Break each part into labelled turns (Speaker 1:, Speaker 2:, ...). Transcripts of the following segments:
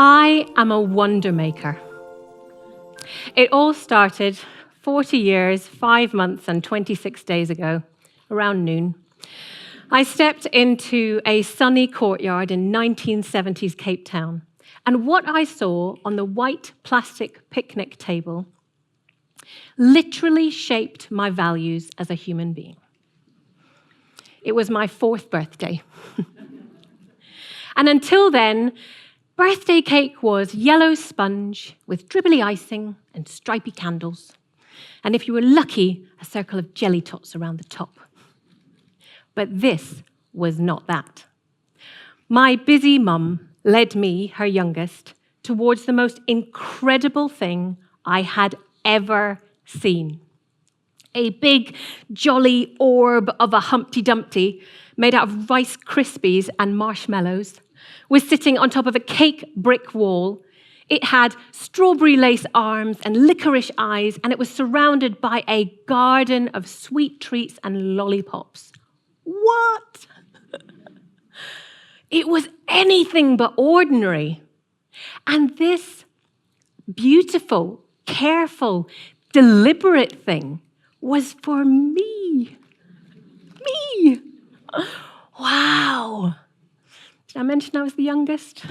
Speaker 1: I am a wonder maker. It all started 40 years, 5 months, and 26 days ago, around noon. I stepped into a sunny courtyard in 1970s Cape Town, and what I saw on the white plastic picnic table literally shaped my values as a human being. It was my 4th birthday. And until then, birthday cake was yellow sponge with dribbly icing and stripy candles. And if you were lucky, a circle of jelly tots around the top. But this was not that. My busy mum led me, her youngest, towards the most incredible thing I had ever seen. A big, jolly orb of a Humpty Dumpty made out of Rice Krispies and marshmallows was sitting on top of a cake brick wall. It had strawberry lace arms and licorice eyes, and it was surrounded by a garden of sweet treats and lollipops. What? It was anything but ordinary. And this beautiful, careful, deliberate thing was for me. Me. Wow. Did I mention I was the youngest?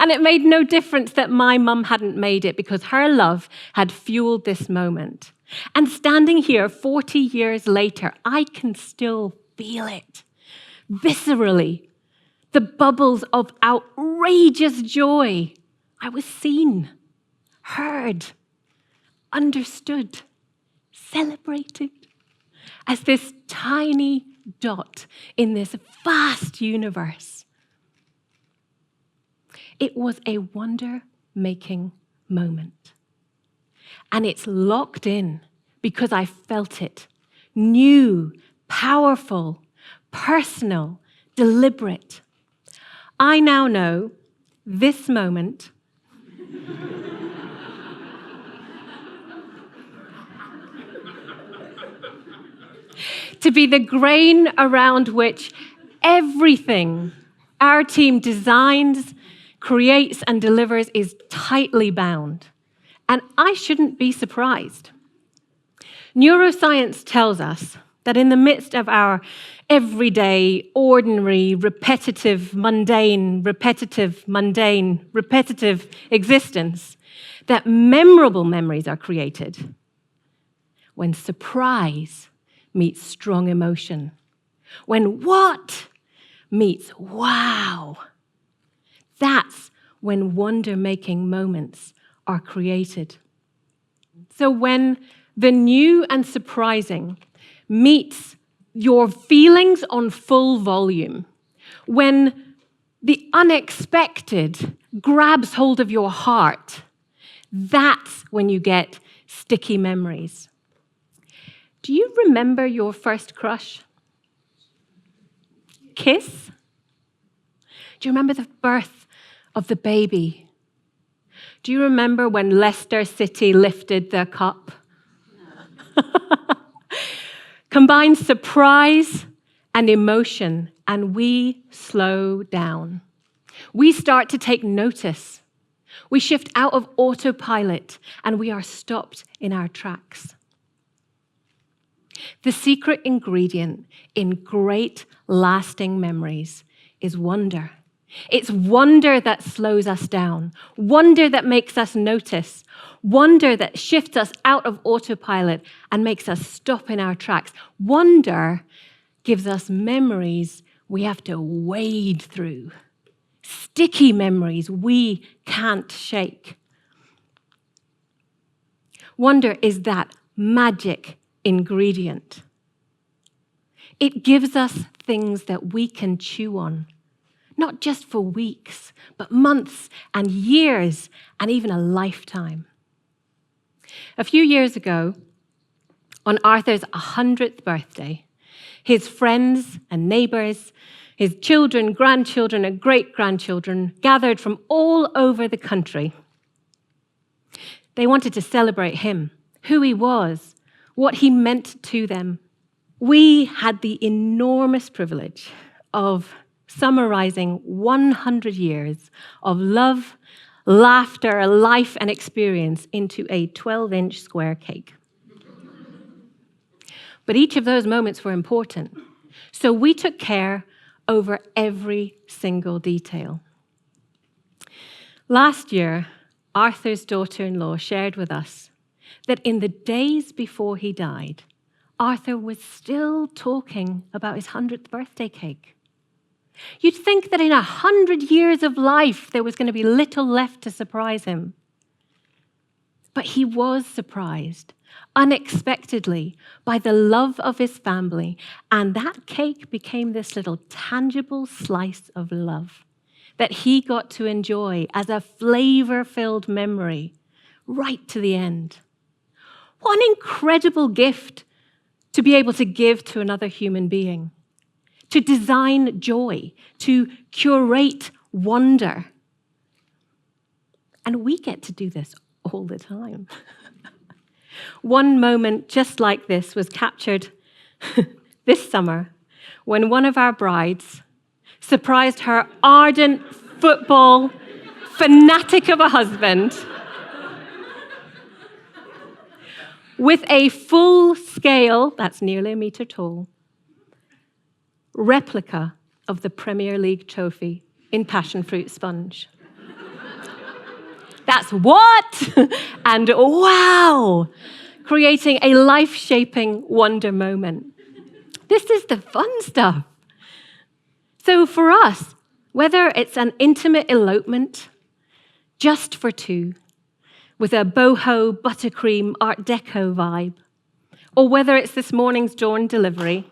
Speaker 1: And it made no difference that my mum hadn't made it because her love had fueled this moment. And standing here 40 years later, I can still feel it, viscerally. The bubbles of outrageous joy. I was seen, heard, understood, celebrated as this tiny dot in this vast universe. It was a wonder-making moment. And it's locked in because I felt it. New, powerful, personal, deliberate. I now know this moment to be the grain around which everything our team designs, creates, and delivers is tightly bound. And I shouldn't be surprised. Neuroscience tells us that in the midst of our everyday, ordinary, repetitive, mundane existence, that memorable memories are created when surprise meets strong emotion, when what meets wow. That's when wonder-making moments are created. So when the new and surprising meets your feelings on full volume, when the unexpected grabs hold of your heart, that's when you get sticky memories. Do you remember your first crush? Kiss? Do you remember the birth of the baby? Do you remember when Leicester City lifted their cup? Combine surprise and emotion, and we slow down. We start to take notice. We shift out of autopilot, and we are stopped in our tracks. The secret ingredient in great, lasting memories is wonder. It's wonder that slows us down, wonder that makes us notice, wonder that shifts us out of autopilot and makes us stop in our tracks. Wonder gives us memories we have to wade through, sticky memories we can't shake. Wonder is that magic ingredient. It gives us things that we can chew on. Not just for weeks, but months and years and even a lifetime. A few years ago, on Arthur's 100th birthday, his friends and neighbors, his children, grandchildren, and great-grandchildren gathered from all over the country. They wanted to celebrate him, who he was, what he meant to them. We had the enormous privilege of summarizing 100 years of love, laughter, life, and experience into a 12-inch square cake. But each of those moments were important, so we took care over every single detail. Last year, Arthur's daughter-in-law shared with us that in the days before he died, Arthur was still talking about his 100th birthday cake. You'd think that in 100 years of life, there was going to be little left to surprise him. But he was surprised, unexpectedly, by the love of his family, and that cake became this little tangible slice of love that he got to enjoy as a flavor-filled memory right to the end. What an incredible gift to be able to give to another human being, to design joy, to curate wonder. And we get to do this all the time. One moment just like this was captured this summer when one of our brides surprised her ardent football fanatic of a husband with a full-scale, that's nearly a meter tall, replica of the Premier League trophy in passion fruit sponge. That's what? And wow! Creating a life-shaping wonder moment. This is the fun stuff. So for us, whether it's an intimate elopement, just for two, with a boho, buttercream, Art Deco vibe, or whether it's this morning's dawn delivery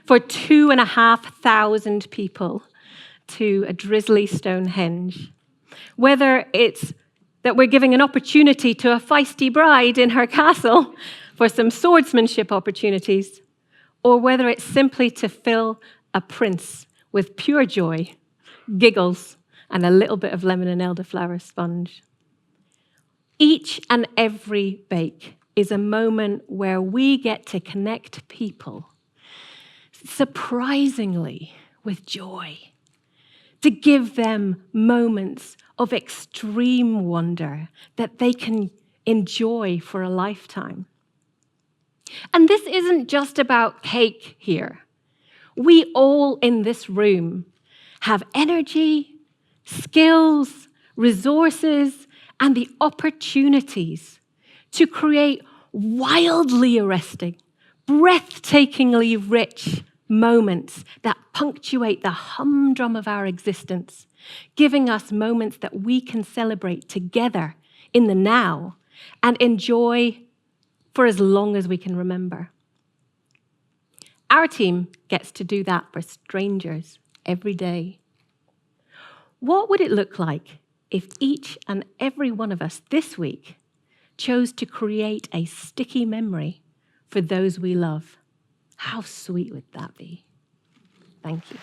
Speaker 1: for 2,500 people to a drizzly Stonehenge, whether it's that we're giving an opportunity to a feisty bride in her castle for some swordsmanship opportunities, or whether it's simply to fill a prince with pure joy, giggles, and a little bit of lemon and elderflower sponge. Each and every bake is a moment where we get to connect people, surprisingly, with joy, to give them moments of extreme wonder that they can enjoy for a lifetime. And this isn't just about cake here. We all in this room have energy, skills, resources, and the opportunities to create wildly arresting, breathtakingly rich moments that punctuate the humdrum of our existence, giving us moments that we can celebrate together in the now and enjoy for as long as we can remember. Our team gets to do that for strangers every day. What would it look like if each and every one of us this week chose to create a sticky memory for those we love? How sweet would that be? Thank you.